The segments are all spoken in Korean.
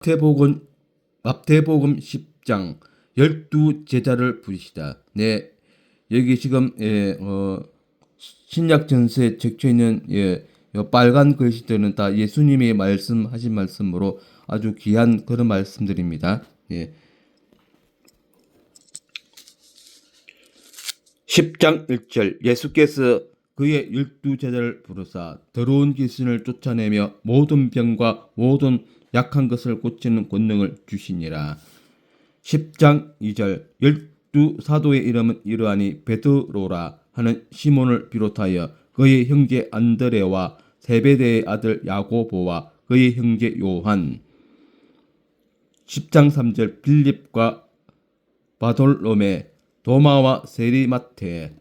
마태복음, 마태복음 10장 12제자를 부르시다. 네, 여기 지금 신약 전서에 적혀 있는 요 빨간 글씨들은 다 예수님이 말씀하신 말씀으로 아주 귀한 그런 말씀들입니다. 10장 1절 예수께서 그의 12제자를 부르사 더러운 귀신을 쫓아내며 모든 병과 모든 약한 것을 고치는 권능을 주시니라. 10장 2절 12사도의 이름은 이러하니 베드로라 하는 시몬을 비롯하여 그의 형제 안드레와 세베대의 아들 야고보와 그의 형제 요한. 10장 3절 빌립과 바돌로메, 도마와 세리마테,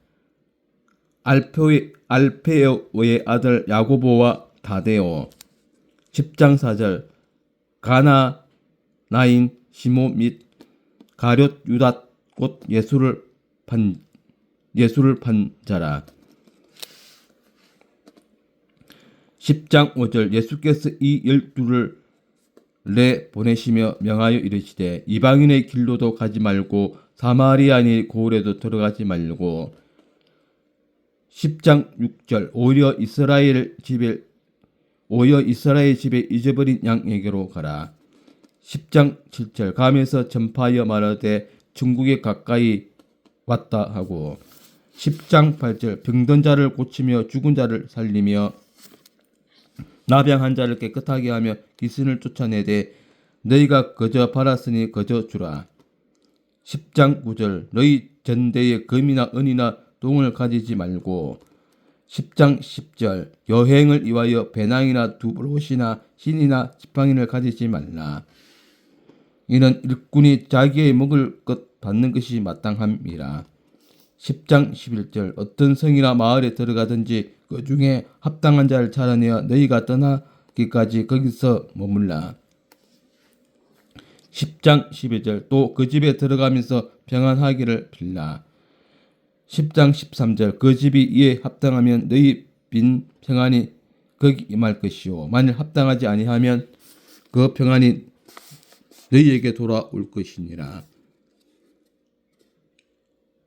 알페오의 아들 야고보와 다데오. 10장 4절 가나나인 시모 및 가룟 유다 곧 예수를 판 자라. 10장 5절 예수께서 이 12를 보내시며 명하여 이르시되 이방인의 길로도 가지 말고 사마리아인의 고을에도 들어가지 말고. 10장 6절 오히려 이스라엘 집에 잊어버린 양에게로 가라. 10장 7절 가면서 전파하여 말하되 천국에 가까이 왔다 하고. 10장 8절 병든 자를 고치며 죽은 자를 살리며 나병한 자를 깨끗하게 하며 귀신을 쫓아내되 너희가 거저 받았으니 거저 주라. 10장 9절 너희 전대에 금이나 은이나 동을 가지지 말고. 10장 10절 여행을 위하여 배낭이나 두봇이나 신이나 지팡이를 가지지 말라. 이는 일꾼이 자기의 먹을 것 받는 것이 마땅함이라. 10장 11절 어떤 성이나 마을에 들어가든지 그 중에 합당한 자를 찾아내어 너희가 떠나기까지 거기서 머물라. 10장 12절 또 그 집에 들어가면서 평안하기를 빌라. 10장 13절 그 집이 이에 합당하면 너희 빈 평안이 거기 임할 것이요 만일 합당하지 아니하면 그 평안이 너희에게 돌아올 것이니라.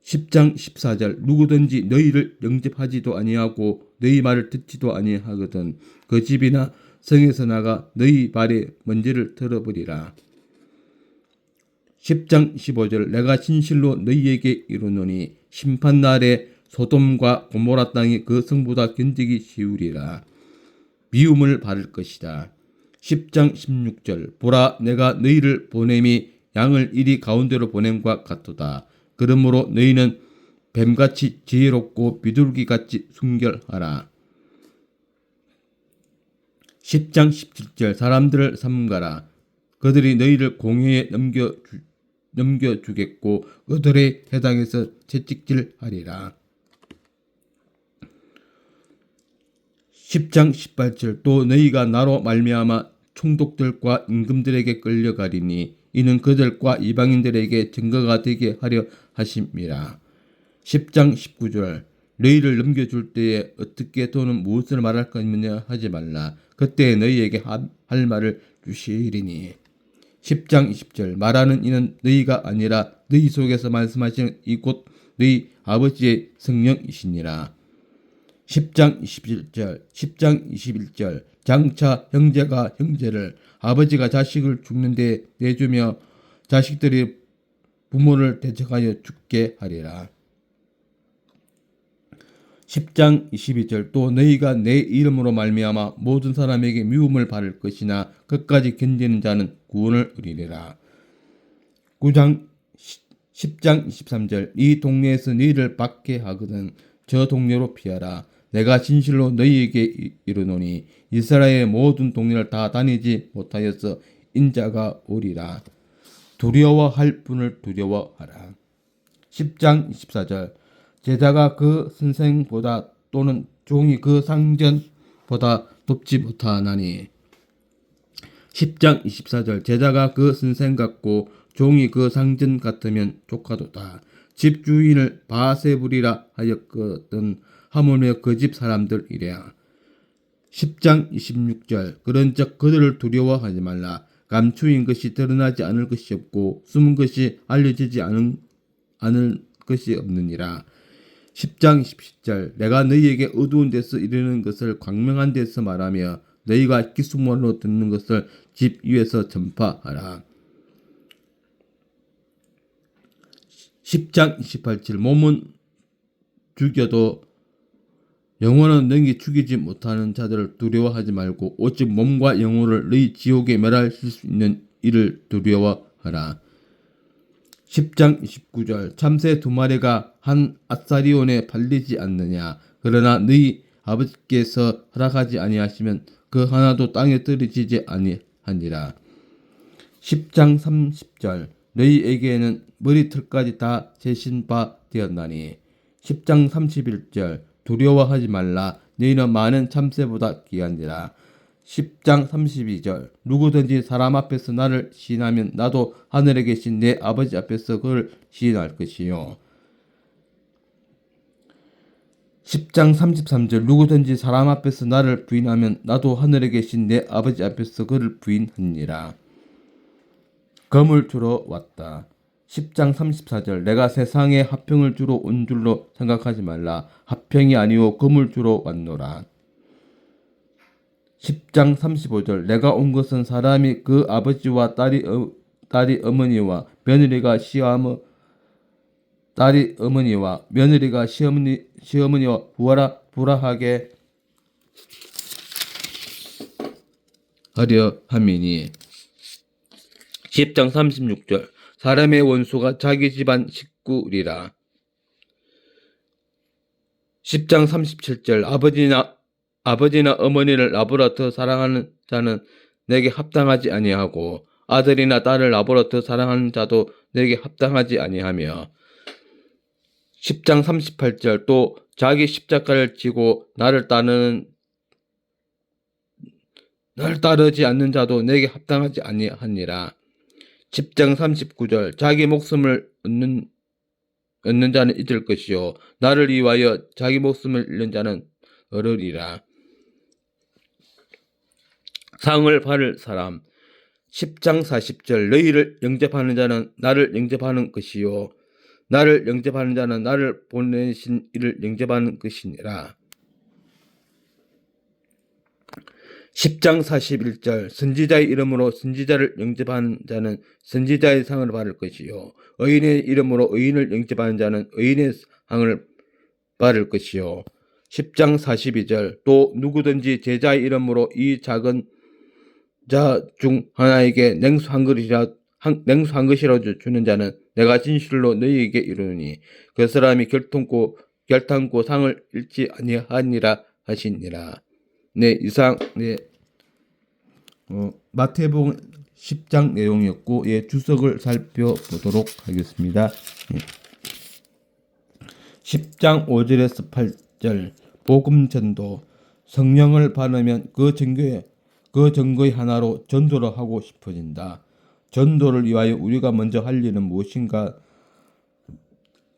10장 14절 누구든지 너희를 영접하지도 아니하고 너희 말을 듣지도 아니하거든 그 집이나 성에서 나가 너희 발에 먼지를 털어버리라. 10장 15절 내가 진실로 너희에게 이르노니 심판날에 소돔과 고모라 땅이 그 성보다 견디기 쉬우리라. 미움을 받을 것이다. 10장 16절 보라 내가 너희를 보냄이 양을 이리 가운데로 보냄과 같도다. 그러므로 너희는 뱀같이 지혜롭고 비둘기같이 순결하라. 10장 17절 사람들을 삼가라. 그들이 너희를 공회에 넘겨주겠고 그들의 해당에서 채찍질하리라. 10장 18절 또 너희가 나로 말미암아 총독들과 임금들에게 끌려가리니 이는 그들과 이방인들에게 증거가 되게 하려 하심이라. 10장 19절 너희를 넘겨줄 때에 어떻게 또는 무엇을 말할 것이냐 하지 말라. 그때 너희에게 할 말을 주시리니. 10장 20절 말하는 이는 너희가 아니라 너희 속에서 말씀하시는 이곳 너희 아버지의 성령이시니라. 10장 21절 장차 형제가 형제를 아버지가 자식을 죽는데 내주며 자식들이 부모를 대적하여 죽게 하리라. 10장 22절 또 너희가 내 이름으로 말미암아 모든 사람에게 미움을 받을 것이나 끝까지 견디는 자는 구원을 얻으리라. 10장 23절 이 동네에서 너희를 박해하거든 저 동네로 피하라. 내가 진실로 너희에게 이르노니 이스라엘의 모든 동네를 다 다니지 못하여서 인자가 오리라. 두려워할 분을 두려워하라. 10장 24절 제자가 그 선생보다 또는 종이 그 상전보다 돕지 못하나니. 10장 24절 제자가 그 선생 같고 종이 그 상전 같으면 조카도다. 집 주인을 바세부리라 하였거든 하물며 그 집 사람들이랴. 10장 26절 그런즉 그들을 두려워하지 말라. 감추인 것이 드러나지 않을 것이 없고 숨은 것이 알려지지 않을 것이 없느니라. 10장 17절 내가 너희에게 어두운 데서 이르는 것을 광명한 데서 말하며 너희가 귓속말로 듣는 것을 집 위에서 전파하라. 10장 28절 몸은 죽여도 영혼은 능히 죽이지 못하는 자들을 두려워하지 말고 오직 몸과 영혼을 너희 지옥에 멸하실 수 있는 이를 두려워하라. 10장 29절 참새 2마리가 한 아사리온에 팔리지 않느냐. 그러나 너희 아버지께서 허락하지 아니하시면 그 하나도 땅에 떨어지지 아니하니라. 10장 30절 너희에게는 머리털까지 다 재신 바 되었나니. 10장 31절 두려워하지 말라. 너희는 많은 참새보다 귀하니라. 10장 32절 누구든지 사람 앞에서 나를 시인하면 나도 하늘에 계신 내 아버지 앞에서 그를 시인할 것이요. 10장 33절 누구든지 사람 앞에서 나를 부인하면 나도 하늘에 계신 내 아버지 앞에서 그를 부인하니라. 검을 주러 왔다. 10장 34절 내가 세상에 화평을 주러 온 줄로 생각하지 말라. 화평이 아니오 검을 주러 왔노라. 10장 35절 내가 온 것은 사람이 그 아버지와 딸이 어머니와 며느리가 딸이 어머니와 며느리가 시어머니와 불화하게 하려 함이니. 10장 36절 사람의 원수가 자기 집안 식구리라. 10장 37절 아버지나 어머니를 나보다 더 사랑하는 자는 내게 합당하지 아니하고 아들이나 딸을 나보다 더 사랑하는 자도 내게 합당하지 아니하며. 10장 38절 또 자기 십자가를 지고 나를 따르지 않는 자도 내게 합당하지 아니하니라. 10장 39절 자기 목숨을 얻는 자는 잊을 것이요 나를 위하여 자기 목숨을 잃는 자는 얻으리라. 상을 받을 사람. 10장 40절 너희를 영접하는 자는 나를 영접하는 것이요 나를 영접하는 자는 나를 보내신 이를 영접하는 것이니라. 10장 41절 선지자의 이름으로 선지자를 영접하는 자는 선지자의 상을 받을 것이요 의인의 이름으로 의인을 영접하는 자는 의인의 상을 받을 것이요. 10장 42절 또 누구든지 제자의 이름으로 이 작은 자 중 하나에게 냉수 한 것이라도 주는 자는 내가 진실로 너희에게 이르노니 그 사람이 결탄코 상을 잃지 아니하니라 하시니라. 네, 이상 마태복음 10장 내용이었고 주석을 살펴보도록 하겠습니다. 10장 5절에서 8절 복음 전도. 성령을 받으면 그 증거의 하나로 전도를 하고 싶어진다. 전도를 위하여 우리가 먼저 할 일은 무엇인가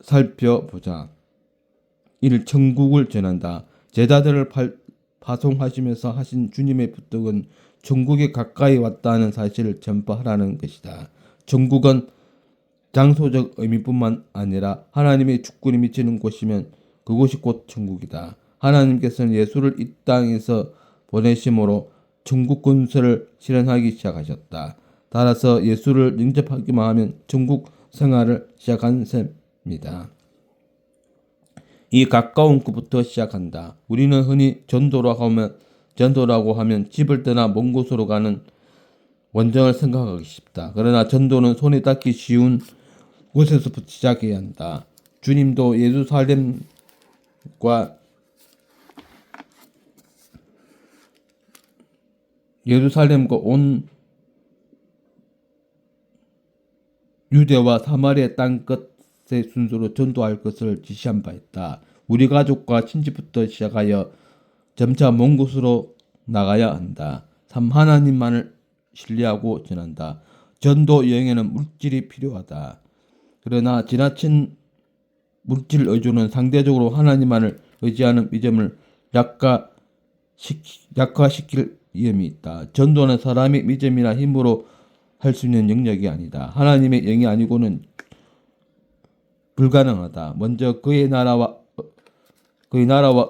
살펴보자. 1. 천국을 전한다. 제자들을 파송하시면서 하신 주님의 부탁은 천국에 가까이 왔다는 사실을 전파하라는 것이다. 천국은 장소적 의미뿐만 아니라 하나님의 주권이 미치는 곳이면 그곳이 곧 천국이다. 하나님께서는 예수를 이 땅에서 보내심으로 천국 건설을 실현하기 시작하셨다. 따라서 예수를 영접하기만 하면 천국 생활을 시작한 셈입니다. 이 가까운 곳부터 시작한다. 우리는 흔히 전도라고 하면 집을 떠나 먼 곳으로 가는 원정을 생각하기 쉽다. 그러나 전도는 손에 닿기 쉬운 곳에서부터 시작해야 한다. 주님도 예루살렘과 온 유대와 사마리아 땅끝의 순서로 전도할 것을 지시한 바 있다. 우리 가족과 친지부터 시작하여 점차 먼 곳으로 나가야 한다. 3. 하나님만을 신뢰하고 전한다. 전도 여행에는 물질이 필요하다. 그러나 지나친 물질 의존은 상대적으로 하나님만을 의지하는 믿음을 약화시킬 위험이 있다. 전도는 사람이 믿음이나 힘으로 할 수 있는 영역이 아니다. 하나님의 영이 아니고는 불가능하다. 먼저 그의 나라와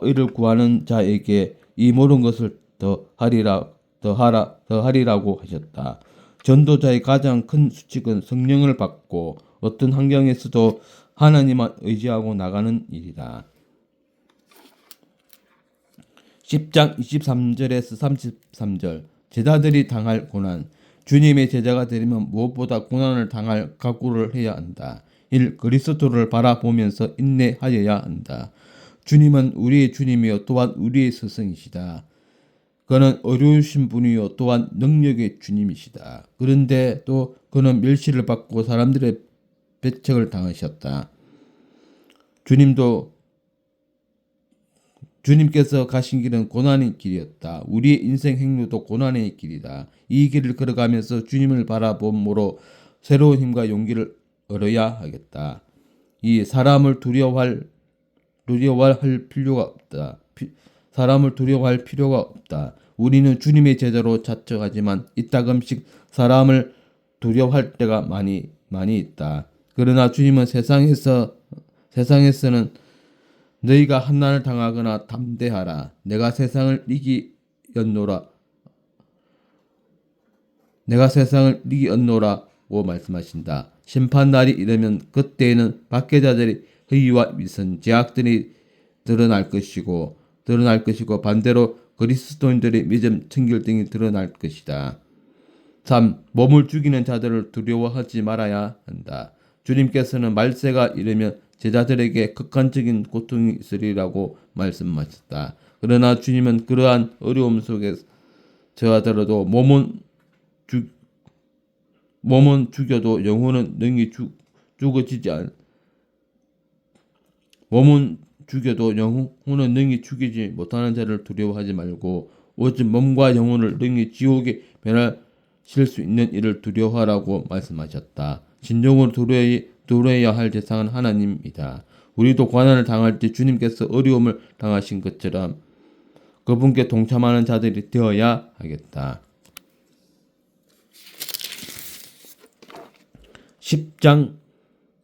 의를 구하는 자에게 이 모든 것을 더하리라고 하셨다. 전도자의 가장 큰 수칙은 성령을 받고 어떤 환경에서도 하나님만 의지하고 나가는 일이다. 10장 23절에서 33절 제자들이 당할 고난. 주님의 제자가 되려면 무엇보다 고난을 당할 각오를 해야 한다. 1. 그리스도를 바라보면서 인내하여야 한다. 주님은 우리의 주님이요 또한 우리의 스승이시다. 그는 어려우신 분이요 또한 능력의 주님이시다. 그런데 또 그는 멸시를 받고 사람들의 배척을 당하셨다. 주님께서 가신 길은 고난의 길이었다. 우리의 인생 행로도 고난의 길이다. 이 길을 걸어가면서 주님을 바라봄으로 새로운 힘과 용기를 얻어야 하겠다. 이 사람을 두려워할 필요가 없다. 사람을 두려워할 필요가 없다. 우리는 주님의 제자로 자처하지만 이따금씩 사람을 두려워할 때가 많이 있다. 그러나 주님은 세상에서는 너희가 환난을 당하거나 담대하라. 내가 세상을 이기었노라고 말씀하신다. 심판날이 이르면 그때에는 박해자들의 허위와 위선, 제약들이 드러날 것이고 반대로 그리스도인들의 믿음, 청결 등이 드러날 것이다. 3. 몸을 죽이는 자들을 두려워하지 말아야 한다. 주님께서는 말세가 이르면 제자들에게 극한적인 고통이 있으리라고 말씀하셨다. 그러나 주님은 그러한 어려움 속에 처하더라도 몸은 죽여도 영혼은 능히 죽이지 못하는 자를 두려워하지 말고 오직 몸과 영혼을 능히 지옥에 변화실 수 있는 이를 두려워하라고 말씀하셨다. 진정으로 두려워해야 할 대상은 하나님이다. 우리도 고난을 당할 때 주님께서 어려움을 당하신 것처럼 그분께 동참하는 자들이 되어야 하겠다. 10장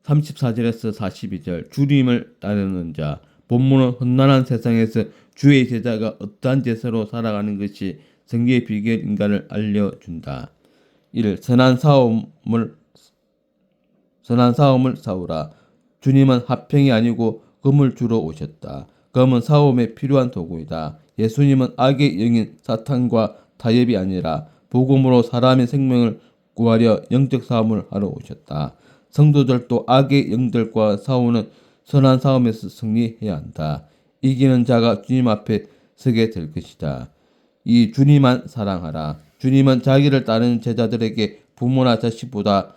34절에서 42절 주님을 따르는 자. 본문은 험난한 세상에서 주의 제자가 어떠한 제사로 살아가는 것이 승리의 비결인가를 알려준다. 1. 선한 싸움을 싸우라. 주님은 화평이 아니고 금을 주러 오셨다. 금은 싸움에 필요한 도구이다. 예수님은 악의 영인 사탄과 타협이 아니라 복음으로 사람의 생명을 구하려 영적 싸움을 하러 오셨다. 성도들도 악의 영들과 싸우는 선한 싸움에서 승리해야 한다. 이기는 자가 주님 앞에 서게 될 것이다. 이 주님만 사랑하라. 주님은 자기를 따르는 제자들에게 부모나 자식보다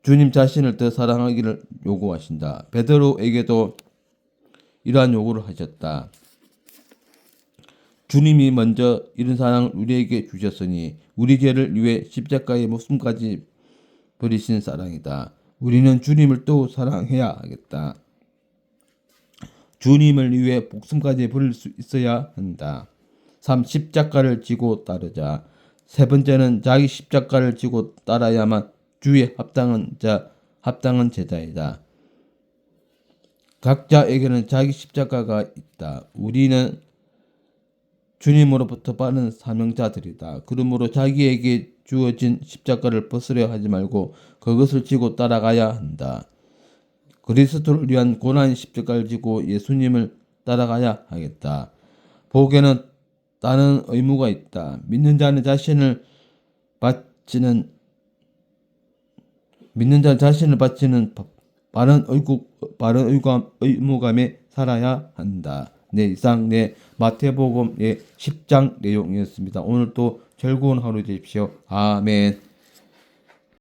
주님 자신을 더 사랑하기를 요구하신다. 베드로에게도 이러한 요구를 하셨다. 주님이 먼저 이런 사랑을 우리에게 주셨으니 우리 죄를 위해 십자가의 목숨까지 버리신 사랑이다. 우리는 주님을 또 사랑해야 하겠다. 주님을 위해 목숨까지 버릴 수 있어야 한다. 3. 십자가를 지고 따르자. 세 번째는 자기 십자가를 지고 따라야만 주의 합당한 제자이다. 각자에게는 자기 십자가가 있다. 우리는 주님으로부터 받은 사명자들이다. 그러므로 자기에게 주어진 십자가를 벗으려 하지 말고 그것을 지고 따라가야 한다. 그리스도를 위한 고난의 십자가를 지고 예수님을 따라가야 하겠다. 복에는 따르는 의무가 있다. 믿는 자는 자신을 바치는 바른 의무감에 살아야 한다. 네, 이상 마태복음 10장 내용이었습니다. 오늘 또 즐거운 하루 되십시오. 아멘.